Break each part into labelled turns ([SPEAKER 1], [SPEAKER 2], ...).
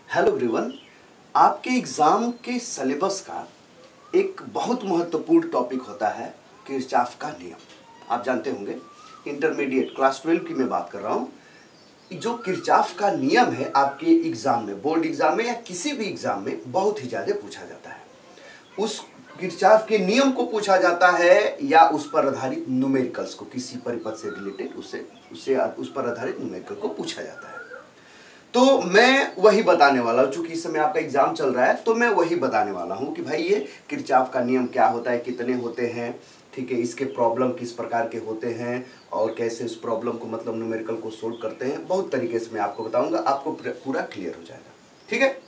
[SPEAKER 1] Hello everyone. आपके exam के syllabus का एक बहुत महत्वपूर्ण टॉपिक होता है किरचॉफ का नियम। आप जानते होंगे इंटरमीडिएट क्लास 12 की मैं बात कर रहा हूँ। जो किरचॉफ का नियम है आपके एग्ज़ाम में, बोर्ड एग्ज़ाम में या किसी भी एग्ज़ाम में बहुत ही ज़्यादा पूछा जाता है। उस किरचॉफ के नियम को पूछा जाता है या उस पर आधारित न्यूमेरिकल्स को, किसी परिपथ से रिलेटेड उस पर आधारित न्यूमेरिकल को पूछा जाता है। तो मैं वही बताने वाला हूँ, चूंकि इस समय आपका एग्जाम चल रहा है तो मैं वही बताने वाला हूँ कि भाई ये किरचॉफ का नियम क्या होता है, कितने होते हैं, ठीक है, इसके प्रॉब्लम किस प्रकार के होते हैं और कैसे इस प्रॉब्लम को मतलब न्यूमेरिकल को सोल्व करते हैं। बहुत तरीके से मैं आपको बताऊंगा, आपको पूरा क्लियर हो जाएगा, ठीक है।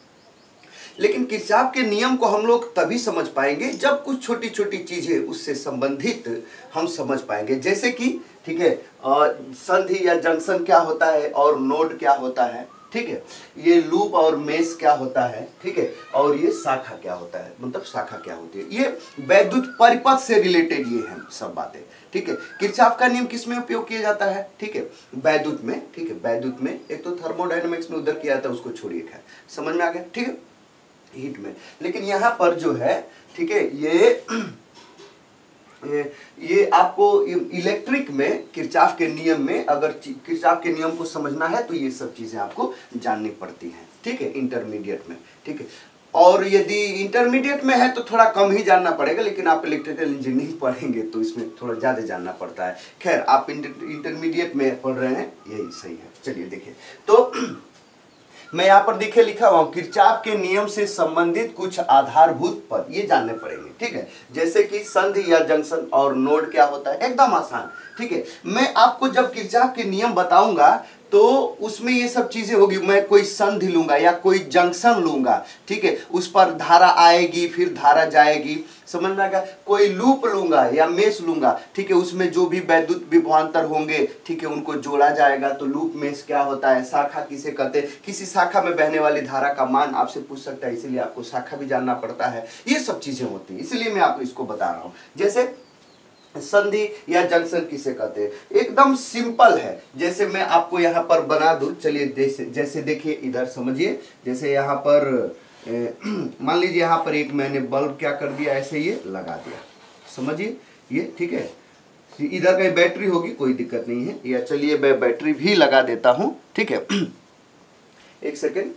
[SPEAKER 1] लेकिन किरचॉफ के नियम को हम लोग तभी समझ पाएंगे जब कुछ छोटी छोटी चीजें उससे संबंधित हम समझ पाएंगे। जैसे कि ठीक है, संधि या जंक्शन क्या होता है और नोड क्या होता है, ठीक है, ये लूप और मेश क्या होता है, ठीक है, और ये शाखा क्या होता है, मतलब शाखा क्या होती है। ये वैद्युत परिपथ से रिलेटेड ये हैं सब बातें, ठीक है। किरचॉफ का नियम किस में उपयोग किया जाता है, ठीक है, वैद्युत में, ठीक है, वैद्युत में। एक तो थर्मोडायनेमिक्स में उधर किया जाता है, उसको छोड़िए, खैर समझ में आ गया, ठीक है, हीट में। लेकिन यहाँ पर जो है, ठीक है, ये आपको इलेक्ट्रिक में किरचॉफ के नियम में अगर किरचॉफ के नियम को समझना है तो ये सब चीजें आपको जाननी पड़ती हैं, ठीक है, इंटरमीडिएट में, ठीक है। और यदि इंटरमीडिएट में है तो थोड़ा कम ही जानना पड़ेगा, लेकिन आप इलेक्ट्रिकल इंजीनियरिंग पढ़ेंगे तो इसमें थोड़ा ज्यादा जानना पड़ता है। खैर, आप इंटरमीडिएट में पढ़ रहे हैं, यही सही है। चलिए देखिए, तो मैं यहाँ पर देखिए लिखा हुआ हूँ, किरचॉफ के नियम से संबंधित कुछ आधारभूत पद ये जानने पड़ेंगे, ठीक है। जैसे कि संधि या जंक्शन और नोड क्या होता है, एकदम आसान, ठीक है। मैं आपको जब किरचॉफ के नियम बताऊंगा तो उसमें ये सब चीजें होगी। मैं कोई संधि लूंगा या कोई जंक्शन लूंगा, ठीक है, उस पर धारा आएगी फिर धारा जाएगी, समझ में आएगा। कोई लूप लूंगा या मेश लूंगा, ठीक है, उसमें जो भी वैद्युत विभवांतर होंगे, ठीक है, उनको जोड़ा जाएगा। तो लूप मेश क्या होता है, शाखा किसे कहते हैं, किसी शाखा में बहने वाली धारा का मान आपसे पूछ सकता है, इसीलिए आपको शाखा भी जानना पड़ता है। ये सब चीजें होती है, इसलिए मैं आपको इसको बता रहा हूँ। जैसे संधि या जंक्शन किसे कहते हैं, एकदम सिंपल है। जैसे मैं आपको यहाँ पर बना दूं, चलिए जैसे देखिए इधर समझिए। जैसे यहाँ पर मान लीजिए यहाँ पर एक मैंने बल्ब क्या कर दिया, ऐसे ये लगा दिया, समझिए ये, ठीक है। इधर कहीं बैटरी होगी, कोई दिक्कत नहीं है, या चलिए मैं बैटरी भी लगा देता हूँ, ठीक है। एक सेकेंड।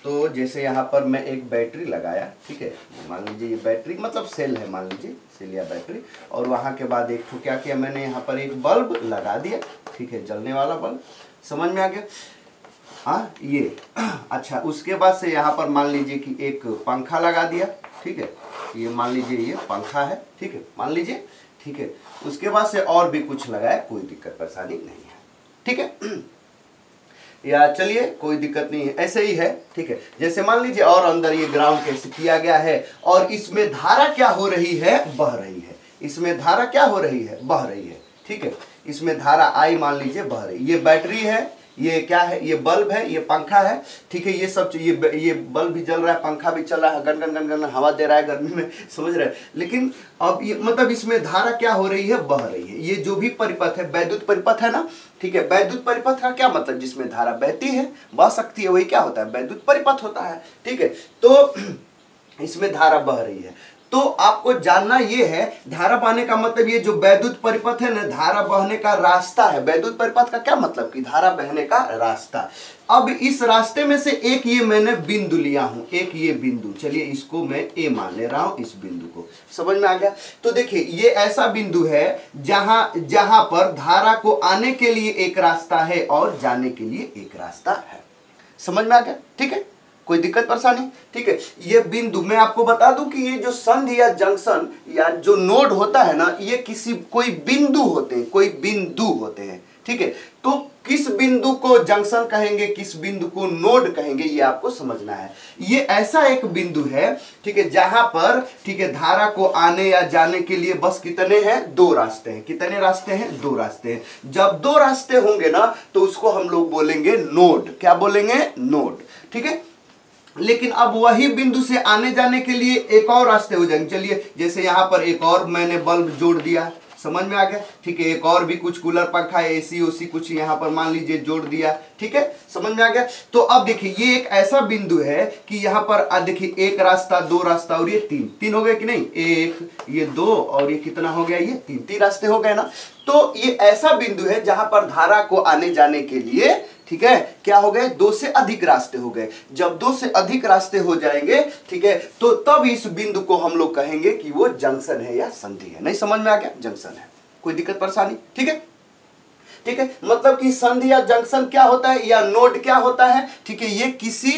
[SPEAKER 1] तो जैसे यहाँ पर मैं एक बैटरी लगाया, ठीक है, मान लीजिए ये बैटरी मतलब सेल है, मान लीजिए सेल या बैटरी। और वहाँ के बाद एक तो क्या किया मैंने, यहाँ पर एक बल्ब लगा दिया, ठीक है, जलने वाला बल्ब, समझ में आ गया। हाँ ये अच्छा, उसके बाद से यहाँ पर मान लीजिए कि एक पंखा लगा दिया, ठीक है, ये मान लीजिए ये पंखा है, ठीक है, मान लीजिए, ठीक है। उसके बाद से और भी कुछ लगाया, कोई दिक्कत परेशानी नहीं है, ठीक है, या चलिए कोई दिक्कत नहीं है, ऐसे ही है, ठीक है। जैसे मान लीजिए और अंदर ये ग्राउंड कैसे किया गया है और इसमें धारा क्या हो रही है, बह रही है। इसमें धारा क्या हो रही है, बह रही है, ठीक है। इसमें धारा आई मान लीजिए बह रही, ये बैटरी है, ये क्या है, ये बल्ब है, ये पंखा है, ठीक है। ये सब ये बल्ब भी जल रहा है, पंखा भी चल रहा है, गन गन गन गन हवा दे रहा है गर्मी में, समझ रहे हैं। लेकिन अब ये मतलब इसमें धारा क्या हो रही है, बह रही है। ये जो भी परिपथ है, वैद्युत परिपथ है ना, ठीक है। वैद्युत परिपथ का क्या मतलब, जिसमें धारा बहती है, बह सकती है, वही क्या होता है, वैद्युत परिपथ होता है, ठीक है। तो इसमें धारा बह रही है, तो आपको जानना ये है, धारा बहने का मतलब ये जो वैद्युत परिपथ है ना, धारा बहने का रास्ता है। वैद्युत परिपथ का क्या मतलब कि धारा बहने का रास्ता। अब इस रास्ते में से एक ये मैंने बिंदु लिया हूं, एक ये बिंदु, चलिए इसको मैं ए मान ले रहा हूं, इस बिंदु को, समझ में आ गया। तो देखिए ये ऐसा बिंदु है जहां पर धारा को आने के लिए एक रास्ता है और जाने के लिए एक रास्ता है, समझ में आ गया, ठीक है, कोई दिक्कत परेशानी, ठीक है। ये बिंदु मैं आपको बता दूं कि ये जो संधि या जंक्शन या जो नोड होता है ना, ये कोई बिंदु होते हैं, कोई बिंदु होते हैं, ठीक है। तो किस बिंदु को जंक्शन कहेंगे, किस बिंदु को नोड कहेंगे, ये आपको समझना है। ये ऐसा एक बिंदु है, ठीक है, जहां पर, ठीक है, धारा को आने या जाने के लिए बस कितने हैं, दो रास्ते हैं। कितने रास्ते हैं, दो रास्ते हैं। जब दो रास्ते होंगे ना तो उसको हम लोग बोलेंगे नोड। क्या बोलेंगे, नोड, ठीक है। लेकिन अब वही बिंदु से आने जाने के लिए एक और रास्ते हो जाएंगे। चलिए जैसे यहाँ पर एक और मैंने बल्ब जोड़ दिया, समझ में आ गया, ठीक है। एक और भी कुछ कूलर पंखा एसी ओसी कुछ यहाँ पर मान लीजिए जोड़ दिया, ठीक है, समझ में आ गया। तो अब देखिए ये एक ऐसा बिंदु है कि यहाँ पर देखिए एक रास्ता, दो रास्ता और ये तीन हो गए कि नहीं, एक ये दो और ये कितना हो गया, ये तीन रास्ते हो गए ना। तो ये ऐसा बिंदु है जहां पर धारा को आने जाने के लिए, ठीक है, क्या हो गए, दो से अधिक रास्ते हो गए। जब दो से अधिक रास्ते हो जाएंगे, ठीक है, तो तब इस बिंदु को हम लोग कहेंगे कि वो जंक्शन है या संधि है। नहीं समझ में आ गया, जंक्शन है, कोई दिक्कत परेशानी, ठीक है, ठीक है। मतलब कि संधि या जंक्शन क्या होता है या नोड क्या होता है, ठीक है, ये किसी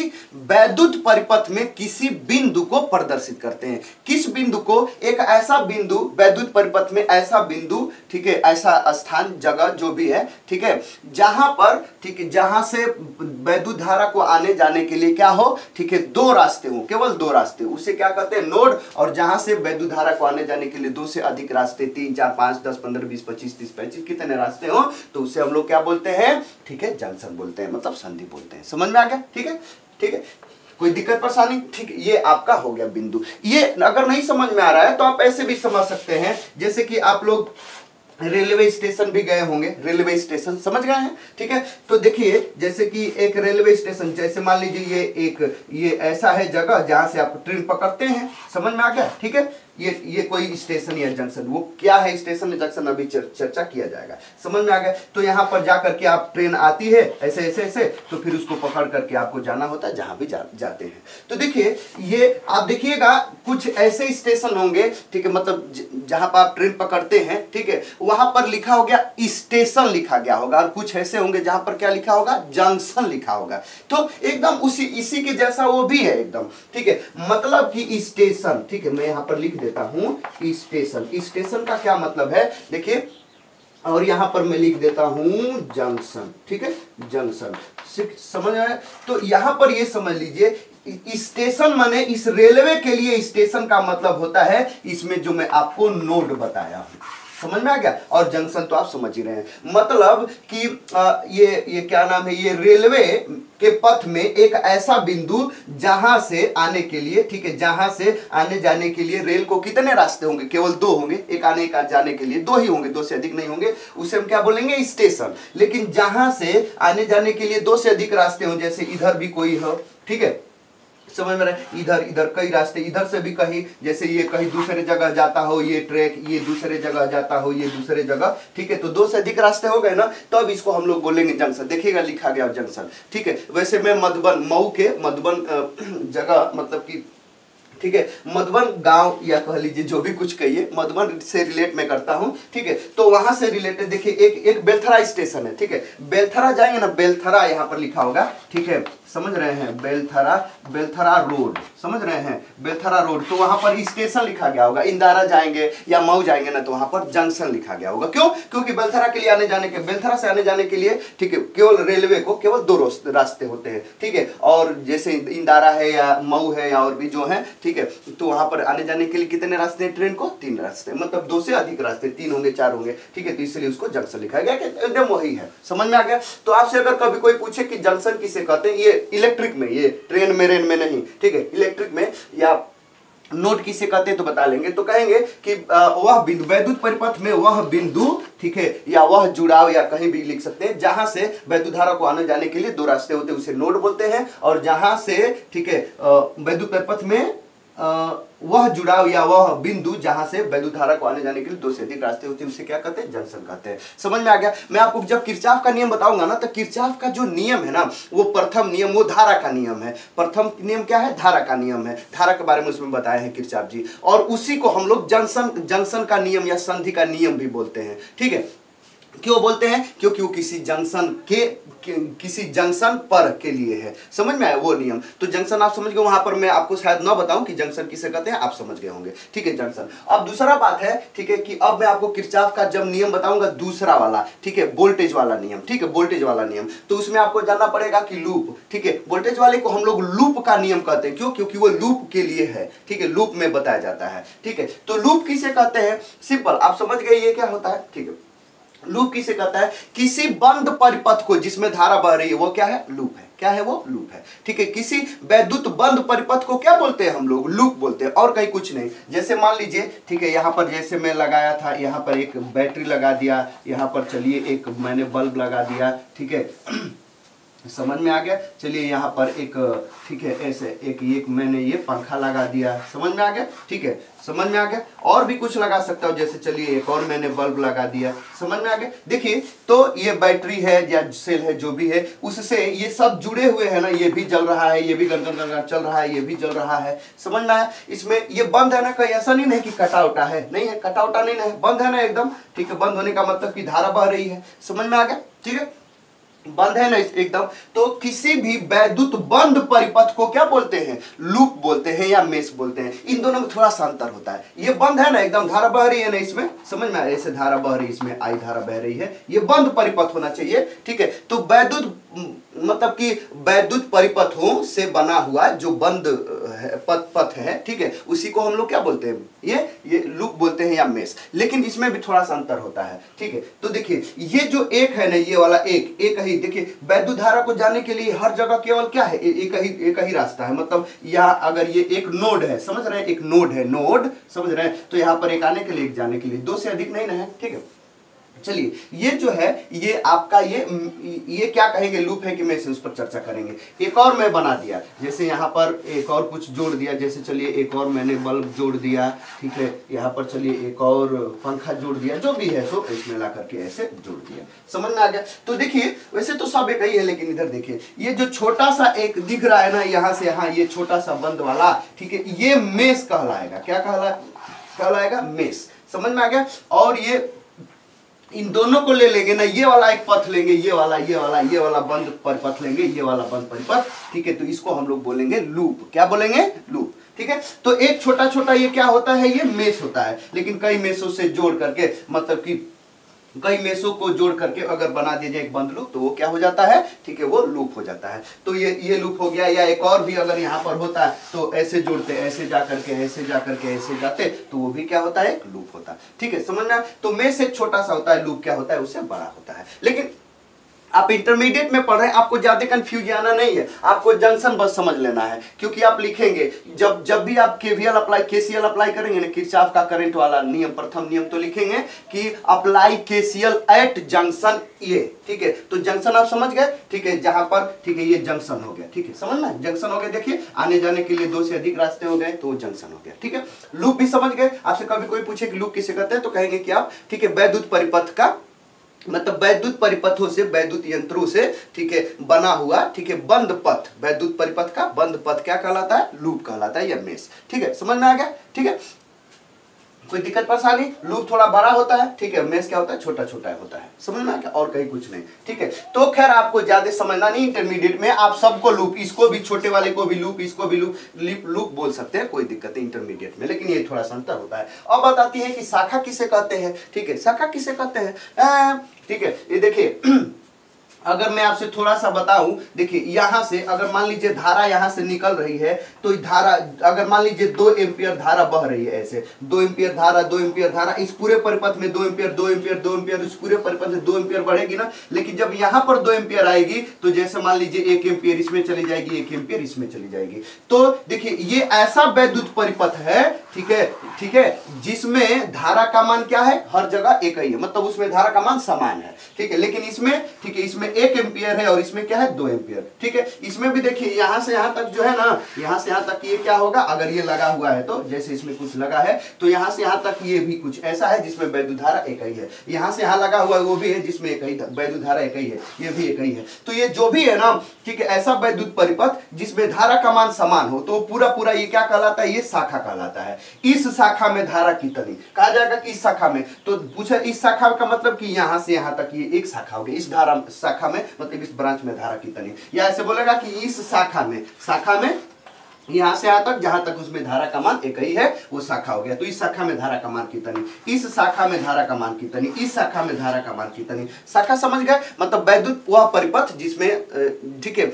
[SPEAKER 1] वैद्युत परिपथ में किसी बिंदु को प्रदर्शित करते हैं। किस बिंदु को, एक ऐसा बिंदु वैद्युत परिपथ में, ऐसा बिंदु, ठीक है, ऐसा स्थान जगह जो भी है, ठीक है, जहां पर, ठीक है, जहां से वैद्युत धारा को आने जाने के लिए क्या हो, ठीक है, दो रास्ते हो, केवल दो रास्ते, उसे क्या कहते हैं, नोड। और जहां से वैद्युत धारा को आने जाने के लिए दो से अधिक रास्ते, 3 4 5 10 15 20 25 30 35 कितने रास्ते हो, तो उसे हम लोग क्या बोलते हैं, ठीक है, जंक्शन बोलते हैं, मतलब संधि बोलते हैं। समझ में आ गया, ठीक है, ठीक है, कोई दिक्कत परेशानी, ठीक है। ये आपका हो गया बिंदु। ये अगर नहीं समझ में आ रहा है तो आप ऐसे भी समझ सकते हैं, जैसे कि आप लोग रेलवे स्टेशन भी गए होंगे, रेलवे स्टेशन समझ गए हैं, ठीक है। तो देखिए जैसे कि एक रेलवे स्टेशन, जैसे मान लीजिए ये ऐसा है जगह जहां से आप ट्रेन पकड़ते हैं, समझ में आ गया, ठीक है। ये कोई स्टेशन या जंक्शन, वो क्या है स्टेशन या जंक्शन अभी चर्चा किया जाएगा, समझ में आ गया। तो यहाँ पर जाकर के आप ट्रेन आती है ऐसे ऐसे ऐसे, तो फिर उसको पकड़ करके आपको जाना होता है जहां भी जाते हैं। तो देखिए ये आप देखिएगा कुछ ऐसे स्टेशन होंगे, ठीक है, मतलब जहां पर आप ट्रेन पकड़ते हैं, ठीक है, वहां पर लिखा हो गया स्टेशन लिखा गया होगा, और कुछ ऐसे होंगे जहां पर क्या लिखा होगा, जंक्शन लिखा होगा। तो एकदम इसी के जैसा वो भी है एकदम, ठीक है, मतलब कि स्टेशन, ठीक है, मैं यहाँ पर लिख देता हूं स्टेशन। स्टेशन का क्या मतलब है देखिए, और यहां पर मैं लिख देता हूं जंक्शन, ठीक है, जंक्शन, समझ आया। तो यहां पर ये समझ लीजिए स्टेशन माने इस रेलवे के लिए स्टेशन का मतलब होता है इसमें जो मैं आपको नोड बताया हूं, समझ में आ गया। और जंक्शन तो आप समझ ही रहे हैं, मतलब कि ये क्या नाम है, ये रेलवे के पथ में एक ऐसा बिंदु जहां से आने के लिए, ठीक है, जहां से आने जाने के लिए रेल को कितने रास्ते होंगे, केवल दो होंगे, एक आने एक जाने के लिए दो ही होंगे, दो से अधिक नहीं होंगे, उसे हम क्या बोलेंगे, स्टेशन। लेकिन जहां से आने जाने के लिए दो से अधिक रास्ते हों, जैसे इधर भी कोई हो, ठीक है, समझ में रहे, इधर कई रास्ते, इधर से भी कहीं, जैसे ये कहीं दूसरे जगह जाता हो, ये ट्रैक, ये दूसरे जगह जाता हो, ये दूसरे जगह, ठीक है, तो दो से अधिक रास्ते हो गए ना, तो अब इसको हम लोग बोलेंगे जंक्शन। देखिएगा लिखा गया जंक्शन, ठीक है। वैसे मैं मऊ के मधुबन जगह, मतलब कि, ठीक है, मधुबन गांव या कह लीजिए जो भी कुछ कहिए, मधुबन से रिलेट मैं करता हूं, ठीक है। तो वहां से रिलेटेड देखिए एक बेलथरा स्टेशन है, ठीक है, बेलथरा जाएंगे ना, बेलथरा यहां पर लिखा होगा, ठीक है, समझ रहे हैं, बेलथरा रोड, समझ रहे हैं, बेलथरा रोड, तो वहां पर स्टेशन लिखा गया होगा। इंदारा जाएंगे या मऊ जाएंगे ना, तो वहां पर जंक्शन लिखा गया होगा। क्यों, क्योंकि बेलथरा के लिए आने जाने के, बेलथरा से आने जाने के लिए, ठीक है, केवल रेलवे को केवल दो रास्ते होते हैं, ठीक है। और जैसे इंदारा है या मऊ है या और भी जो है, ठीक है, तो वहां पर आने जाने के लिए कितने रास्ते हैं ट्रेन को, 3 रास्ते, मतलब 2 से अधिक रास्ते, 3 होंगे 4 होंगे, ठीक है, तो इसलिए उसको जंक्शन लिखा गया कि एकदम वही है, समझ में आ गया। तो आपसे अगर कभी कोई पूछे कि जंक्शन किसे कहते हैं, ये इलेक्ट्रिक में, ये ट्रेन में रेन में नहीं, ठीक है, इलेक्ट्रिक में, या नोड किसे कहते हैं तो बता लेंगे, तो कहेंगे कि वह बिंदु, वैद्युत परिपथ में वह बिंदु, ठीक है, या वह जुड़ाव, या कहीं भी लिख सकते हैं, जहां से वैद्युत धारा को आने जाने के लिए 2 रास्ते होते हैं उसे नोड बोलते हैं। और जहां से, ठीक है, वैद्युत परिपथ में वह जुड़ाव या वह बिंदु जहां से वैद्युत धारा को आने जाने के लिए 2 से अधिक रास्ते होते हैं उसे क्या कहते हैं, जंक्शन कहते हैं। समझ में आ गया। मैं आपको जब किरचॉफ का नियम बताऊंगा ना, तो किरचॉफ का जो नियम है ना, वो प्रथम नियम, वो धारा का नियम है। प्रथम नियम क्या है, धारा का नियम है, धारा के बारे में उसमें बताए हैं किरचॉफ जी। और उसी को हम लोग जंक्शन का नियम या संधि का नियम भी बोलते हैं, ठीक है। क्यों बोलते हैं, क्योंकि वो किसी जंक्शन पर के लिए है, समझ में आया वो नियम। तो जंक्शन आप समझ गए, वहां पर मैं आपको शायद ना बताऊं कि जंक्शन किसे कहते हैं, आप समझ गए होंगे, ठीक है, जंक्शन। अब दूसरा बात है, ठीक है, कि अब मैं आपको किरचॉफ का जब नियम बताऊंगा दूसरा वाला, ठीक है, वोल्टेज वाला नियम, ठीक है, वोल्टेज वाला नियम, तो उसमें आपको जानना पड़ेगा कि लूप, ठीक है, वोल्टेज वाले को हम लोग लूप का नियम कहते हैं। क्यों, क्योंकि वो लूप के लिए है, ठीक है, लूप में बताया जाता है, ठीक है। तो लूप किसे कहते हैं, सिंपल, आप समझ गए ये क्या होता है, ठीक है। लूप किसे कहता है, किसी बंद परिपथ को जिसमें धारा बह रही है, वो क्या है, लूप है। क्या है वो? लूप है। ठीक है, किसी वैद्युत बंद परिपथ को क्या बोलते हैं हम लोग? लूप बोलते हैं, और कहीं कुछ नहीं। जैसे मान लीजिए, ठीक है, यहाँ पर जैसे मैं लगाया था, यहाँ पर एक बैटरी लगा दिया, यहाँ पर चलिए एक मैंने बल्ब लगा दिया, ठीक है, समझ में आ गया। चलिए यहाँ पर एक, ठीक है, ऐसे एक मैंने ये पंखा लगा दिया, समझ में आ गया। ठीक है, समझ में आ गया। और भी कुछ लगा सकता हूँ, जैसे चलिए एक और मैंने बल्ब लगा दिया, समझ में आ गया। देखिए, तो ये बैटरी है या सेल है, जो भी है, उससे ये सब जुड़े हुए हैं ना, ये भी जल रहा है, ये भी गन चल रहा है, ये भी जल रहा है, समझ में आया। इसमें ये बंद है ना, कहीं ऐसा नहीं है कि कटा उटा है, नहीं है, कटा उटा नहीं है, बंद है ना एकदम। ठीक है, बंद होने का मतलब कि धारा बह रही है, समझ में आ गया। ठीक है, बंद है ना एकदम। तो किसी भी वैद्युत बंद परिपथ को क्या बोलते हैं? लूप बोलते हैं या मेश बोलते हैं। इन दोनों में थोड़ा सा अंतर होता है। ये बंद है ना एकदम, धारा बह रही है ना इसमें, समझ में, ऐसे धारा बह रही है, इसमें आई धारा बह रही है, ये बंद परिपथ होना चाहिए। ठीक है, तो वैद्युत मतलब कि वैद्युत परिपथों से बना हुआ जो बंद पथ है, ठीक है, उसी को हम लोग क्या बोलते हैं? ये लूप बोलते हैं या मेश। लेकिन इसमें भी थोड़ा सा अंतर होता है। ठीक है, तो देखिए, ये जो एक है ना, ये वाला एक ही, देखिए, वैद्युत धारा को जाने के लिए हर जगह केवल क्या है? एक ही रास्ता है। मतलब यहाँ अगर ये एक नोड है, समझ रहे हैं, एक नोड है, नोड समझ रहे हैं, तो यहाँ पर एक आने के लिए, एक जाने के लिए, दो से अधिक नहीं ना है। ठीक है, चलिए, ये जो है, ये आपका ये क्या कहेंगे? लूप है कि मेश, उस पर चर्चा करेंगे। एक और मैं बना दिया, जैसे यहाँ पर एक और कुछ जोड़ दिया, जैसे चलिए एक और मैंने बल्ब जोड़ दिया, ठीक है, यहाँ पर चलिए एक और पंखा जोड़ दिया, जो भी है सो इसमें ला करके ऐसे जोड़ दिया, समझ में आ गया। तो देखिए, वैसे तो सब एक ही है, लेकिन इधर देखिए, ये जो छोटा सा एक दिख रहा है ना, यहाँ से यहाँ, ये छोटा सा बंद वाला, ठीक है, ये मेश कहलाएगा। क्या कहलाएगा? मेश, समझ में आ गया। और ये इन दोनों को ले लेंगे ना, ये वाला एक पथ लेंगे, ये वाला बंद परिपथ लेंगे, ये वाला बंद परिपथ, ठीक है, तो इसको हम लोग बोलेंगे लूप। क्या बोलेंगे? लूप। ठीक है, तो एक छोटा छोटा ये क्या होता है? ये मेश होता है। लेकिन कई मेशों से जोड़ करके, मतलब कि कई मेशों को जोड़ करके अगर बना दिया जाए एक बंद लूप, तो वो क्या हो जाता है? ठीक है, वो लूप हो जाता है। तो ये लूप हो गया। या एक और भी अगर यहाँ पर होता है, तो ऐसे जोड़ते, ऐसे जा करके, ऐसे जा करके, ऐसे जाते, तो वो भी क्या होता है? एक लूप होता है। ठीक है, समझना। तो मेश एक छोटा सा होता है, लूप क्या होता है? उससे बड़ा होता है। लेकिन आप इंटरमीडिएट में पढ़ रहे हैं, आपको ज्यादा कंफ्यूज आना नहीं है, आपको जंक्शन बस समझ लेना है। क्योंकि आप लिखेंगे, जब भी आप केसीएल अप्लाई करेंगे ना, किरचॉफ का करंट वाला नियम, प्रथम नियम, तो लिखेंगे कि अप्लाई केसीएल एट जंक्शन ए। ठीक है, तो जंक्शन आप समझ गए। ठीक है, जहां पर, ठीक है, ये जंक्शन हो गया। ठीक है, समझ में, जंक्शन हो गया। देखिए, आने जाने के लिए दो से अधिक रास्ते हो गए, तो वो जंक्शन हो गया। ठीक है, लूप भी समझ गए। आपसे कभी कोई पूछे कि लूप किसे कहते हैं, तो कहेंगे कि आप, ठीक है, वैद्युत परिपथ का, मतलब वैद्युत परिपथों से, वैद्युत यंत्रों से, ठीक है, बना हुआ, ठीक है, बंद पथ, वैद्युत परिपथ का बंद पथ क्या कहलाता है? लूप कहलाता है या मेश। ठीक है, समझ में आ गया। ठीक है, कोई दिक्कत परेशानी? लूप थोड़ा बड़ा होता है, ठीक है, मेश क्या होता है? छोटा छोटा होता है, समझ में आ गया, और कहीं कुछ नहीं। ठीक है, तो खैर आपको ज्यादा समझना नहीं। इंटरमीडिएट में आप सबको लूप, इसको भी, छोटे वाले को भी लूप, इसको भी लूप बोल सकते हैं, कोई दिक्कत नहीं इंटरमीडिएट में। लेकिन ये थोड़ा सा अंतर होता है। अब बात आती है कि शाखा किसे कहते हैं। ठीक है, शाखा किसे कहते हैं? ठीक है, ये देखिए, अगर मैं आपसे थोड़ा सा बताऊं, देखिए, यहां से अगर मान लीजिए धारा यहां से निकल रही है, तो धारा, अगर मान लीजिए 2 एम्पियर धारा बह रही है, ऐसे 2 एम्पियर धारा, इस पूरे परिपथ में 2 एम्पियर, इस पूरे परिपथ में 2 एम्पियर बढ़ेगी ना। लेकिन जब यहां पर 2 एम्पियर आएगी, तो जैसे मान लीजिए 1 एम्पियर इसमें चली जाएगी, 1 एम्पियर इसमें चली जाएगी। तो देखिए, ये ऐसा वैद्युत परिपथ है, ठीक है, जिसमें धारा का मान क्या है? हर जगह एक ही है, मतलब उसमें धारा का मान समान है। ठीक है, लेकिन इसमें, ठीक है, इसमें 1 एम्पियर है और इसमें क्या है? 2 एम्पियर। ठीक है, इसमें भी देखिए, यहां से यहां तक जो है ना, यहां से यहां तक ये क्या होगा? अगर ये लगा हुआ है, तो जैसे इसमें कुछ लगा है, तो यहां से यहां तक ये भी कुछ ऐसा है जिसमें वैद्युत धारा एक ही है। यहां से यहां लगा हुआ है, वो भी है जिसमें एक ही वैद्युत धारा एक ही है, ये भी एक ही है। तो ये जो भी है ना, ठीक है, ऐसा वैद्युत परिपथ जिसमें धारा का मान समान हो, तो पूरा ये क्या कहलाता है? ये शाखा कहलाता है। इस शाखा में धारा कितनी कहा जाएगा कि इस शाखा में, तो पूछा इस शाखा का मतलब कि यहां से यहां तक ये एक शाखा हो गई। इस धारा शाखा में, मतलब इस ब्रांच में धारा कितनी, या ऐसे बोलेगा कि इस शाखा में यहां से यहां तक, जहां तक उसमें धारा का मान एक ही है, वो शाखा हो गया। तो इस शाखा में धारा का मान कितनी, इस शाखा में धारा का मान कितनी, इस शाखा में धारा का मान कितनी। शाखा समझ गए, मतलब वैद्युत वह परिपथ जिसमें, ठीक है,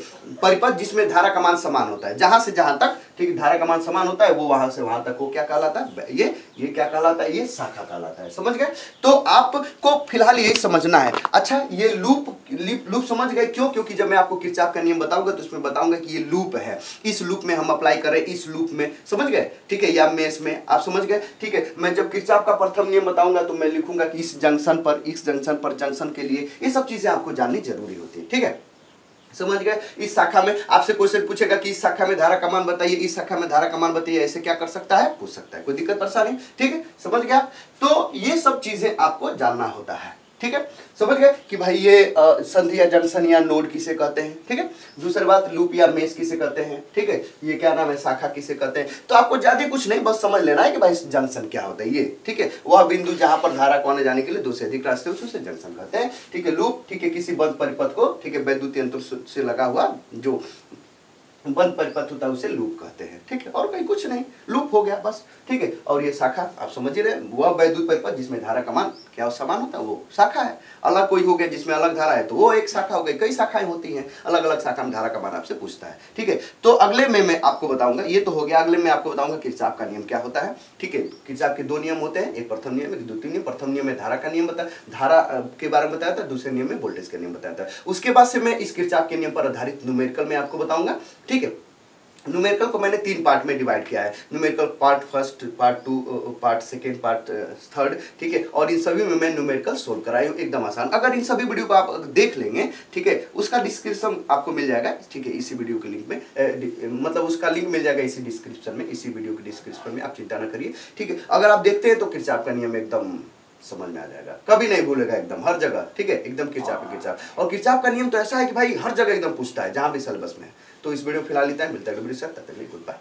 [SPEAKER 1] परिपथ जिसमें धारा का मान समान होता है, जहां से जहां तक, ठीक है, धारा का मान समान होता है, वो वहां से वहां तक वो क्या कहलाता है, ये क्या कहलाता है, ये शाखा कहलाता है। समझ गए? तो आपको फिलहाल यही समझना है। अच्छा, ये लूप समझ गए क्यों? क्योंकि जब मैं आपको किरचॉफ का नियम बताऊंगा तो उसमें बताऊंगा कि ये लूप है, इस लूप में हम अप्लाई करें, इस लूप में, समझ गए? ठीक है, या मेश में, आप समझ गए? ठीक है, मैं जब किरचॉफ का प्रथम नियम बताऊंगा तो मैं लिखूंगा कि इस जंक्शन पर जंक्शन के लिए ये सब चीजें आपको जाननी जरूरी होती है। ठीक है, समझ गए? इस शाखा में आपसे क्वेश्चन पूछेगा कि इस शाखा में धारा का मान बताइए, इस शाखा में धारा का मान बताइए, ऐसे क्या कर सकता है, पूछ सकता है, कोई दिक्कत परेशानी? ठीक है, समझ गया? तो ये सब चीजें आपको जानना होता है। ठीक है, समझ गए कि भाई ये संधि या जंक्शन या नोड किसे कहते हैं। ठीक है, दूसरी बात लूप या मेश किसे कहते हैं। ठीक है, ये क्या नाम है, शाखा किसे कहते हैं। तो आपको ज्यादा कुछ नहीं, बस समझ लेना है कि भाई जंक्शन क्या होता है ये। ठीक है, वह बिंदु जहां पर धारा को आने जाने के लिए दो से अधिक रास्ते उसे जंक्शन कहते हैं। ठीक है, लूप, ठीक है, किसी बंद परिपथ को, ठीक है, वैद्युतीय यंत्र से लगा हुआ जो बंद परिपथ होता है उसे लूप कहते हैं। ठीक है, और कहीं कुछ नहीं, लूप हो गया बस। ठीक है, और ये शाखा आप समझ ही रहे, वह वैद्युत परिपथ जिसमें धारा का मान क्या समान होता है वो शाखा है। अलग कोई हो गया जिसमें अलग धारा है तो वो एक शाखा हो गई, कई शाखाएं होती हैं, अलग अलग शाखा में धारा का मान आपसे पूछता है। ठीक है, तो अगले में मैं आपको बताऊंगा, ये तो हो गया, अगले में आपको बताऊंगा किरचॉफ का नियम क्या होता है। ठीक है, किरचॉफ के दो नियम होते हैं, एक प्रथम नियम, एक द्वितीय नियम। प्रथम नियम में धारा का नियम बताया, धारा के बारे में बताया था, दूसरे नियम में वोल्टेज का नियम बताया था। उसके बाद से मैं इस किरचॉफ के नियम पर आधारित न्यूमेरिकल में आपको बताऊंगा। ठीक है, न्यूमेरिकल को मैंने 3 पार्ट में डिवाइड किया है, numerical part first, part 2, part second, part third. ठीक है, और इन सभी में मैं न्यूमेरिकल सोल्व कराई हूँ, एकदम आसान। अगर इन सभी वीडियो को आप देख लेंगे, ठीक है, उसका डिस्क्रिप्शन आपको मिल जाएगा। ठीक है, इसी वीडियो के लिंक में, मतलब उसका लिंक मिल जाएगा इसी डिस्क्रिप्शन में, इसी वीडियो के डिस्क्रिप्शन में, आप चिंता न करिए। ठीक है, अगर आप देखते हैं तो किरचॉफ का नियम एकदम समझ में आ जाएगा, कभी नहीं भूलेगा, एकदम हर जगह। ठीक है, एकदम किरचॉफ। और किरचॉफ का नियम तो ऐसा है कि भाई हर जगह एकदम पूछता है, जहां भी सिलेबस में। तो इस वीडियो फिलहाल इतना ही, मिलता है अगले वीडियो से, तब तक के लिए गुड बाय।